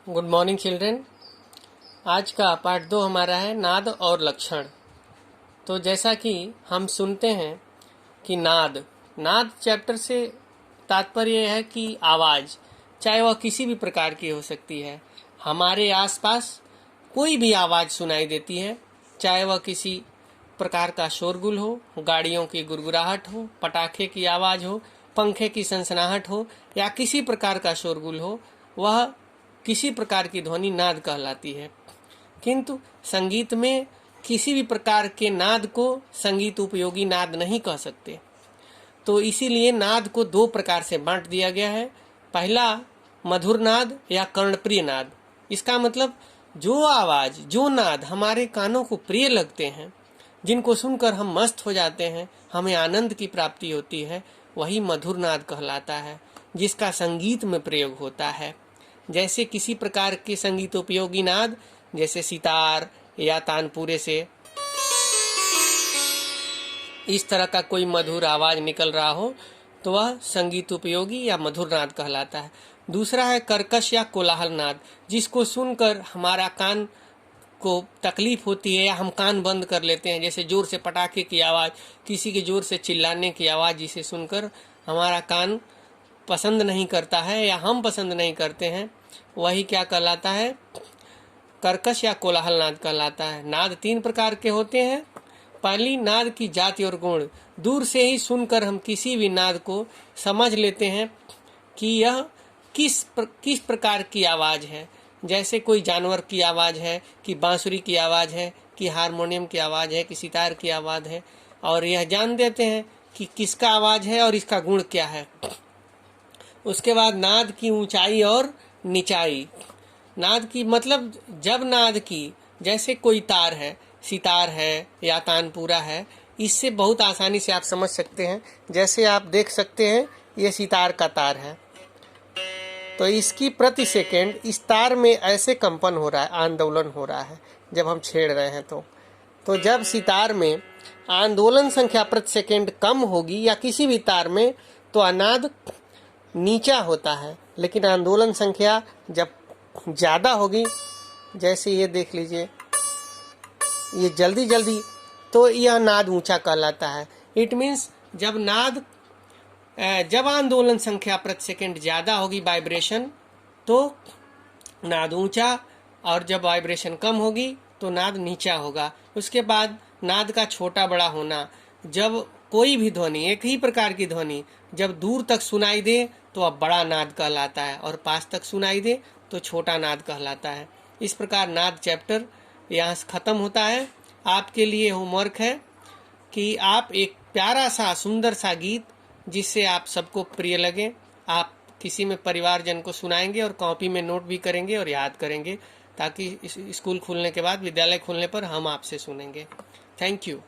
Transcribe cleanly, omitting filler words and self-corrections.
Good morning children. आज का part 2 हमारा है नाद और लक्षण। तो जैसा कि हम सुनते हैं कि नाद चैप्टर से तात्पर्य है कि आवाज़, चाहे वह किसी भी प्रकार की हो सकती है। हमारे आसपास कोई भी आवाज़ सुनाई देती है, चाहे वह किसी प्रकार का शोरगुल हो, गाड़ियों की गुड़गुड़ाहट हो, पटाखे की आवाज़ हो, पंखे की सनसनाहट हो या किसी प्रकार का शोरगुल हो, वह किसी प्रकार की ध्वनि नाद कहलाती है। किंतु संगीत में किसी भी प्रकार के नाद को संगीत उपयोगी नाद नहीं कह सकते। तो इसीलिए नाद को दो प्रकार से बांट दिया गया है। पहला मधुर नाद या कर्णप्रिय नाद। इसका मतलब जो आवाज़, जो नाद हमारे कानों को प्रिय लगते हैं, जिनको सुनकर हम मस्त हो जाते हैं, हमें आनंद की प्राप्ति होती है, वही मधुर नाद कहलाता है, जिसका संगीत में प्रयोग होता है। जैसे किसी प्रकार के संगीत उपयोगी नाद, जैसे सितार या तानपुरे से इस तरह का कोई मधुर आवाज निकल रहा हो, तो वह संगीत उपयोगी या मधुर नाद कहलाता है। दूसरा है कर्कश या कोलाहल नाद, जिसको सुनकर हमारा कान को तकलीफ होती है या हम कान बंद कर लेते हैं। जैसे जोर से पटाखे की आवाज़, किसी के जोर से चिल्लाने की आवाज़, जिसे सुनकर हमारा कान पसंद नहीं करता है या हम पसंद नहीं करते हैं, वही क्या कहलाता है? कर्कश या कोलाहल नाद कहलाता है। नाद तीन प्रकार के होते हैं। पहली, नाद की जाति और गुण। दूर से ही सुनकर हम किसी भी नाद को समझ लेते हैं कि यह किस प्रकार की आवाज़ है। जैसे कोई जानवर की आवाज़ है, कि बांसुरी की आवाज़ है, कि हारमोनियम की आवाज़ है, कि सितार की आवाज़ है, और यह जान देते हैं कि किसका आवाज़ है और इसका गुण क्या है। उसके बाद नाद की ऊंचाई और निचाई। नाद की मतलब जब नाद की, जैसे कोई तार है, सितार है या तानपुरा है, इससे बहुत आसानी से आप समझ सकते हैं। जैसे आप देख सकते हैं, ये सितार का तार है, तो इसकी प्रति सेकेंड इस तार में ऐसे कंपन हो रहा है, आंदोलन हो रहा है जब हम छेड़ रहे हैं। तो जब सितार में आंदोलन संख्या प्रति सेकेंड कम होगी या किसी भी तार में, तो अनाद नीचा होता है। लेकिन आंदोलन संख्या जब ज़्यादा होगी, जैसे ये देख लीजिए, ये जल्दी, तो यह नाद ऊंचा कहलाता है। इट मीन्स जब आंदोलन संख्या प्रति सेकेंड ज़्यादा होगी, वाइब्रेशन, तो नाद ऊंचा, और जब वाइब्रेशन कम होगी तो नाद नीचा होगा। उसके बाद नाद का छोटा बड़ा होना। जब कोई भी ध्वनि, एक ही प्रकार की ध्वनि जब दूर तक सुनाई दे तो अब बड़ा नाद कहलाता है, और पास तक सुनाई दे तो छोटा नाद कहलाता है। इस प्रकार नाद चैप्टर यहाँ से ख़त्म होता है। आपके लिए होमवर्क है कि आप एक प्यारा सा सुंदर सा गीत, जिससे आप सबको प्रिय लगे, आप किसी में परिवारजन को सुनाएंगे और कॉपी में नोट भी करेंगे और याद करेंगे, ताकि स्कूल खुलने के बाद, विद्यालय खुलने पर हम आपसे सुनेंगे। Thank you.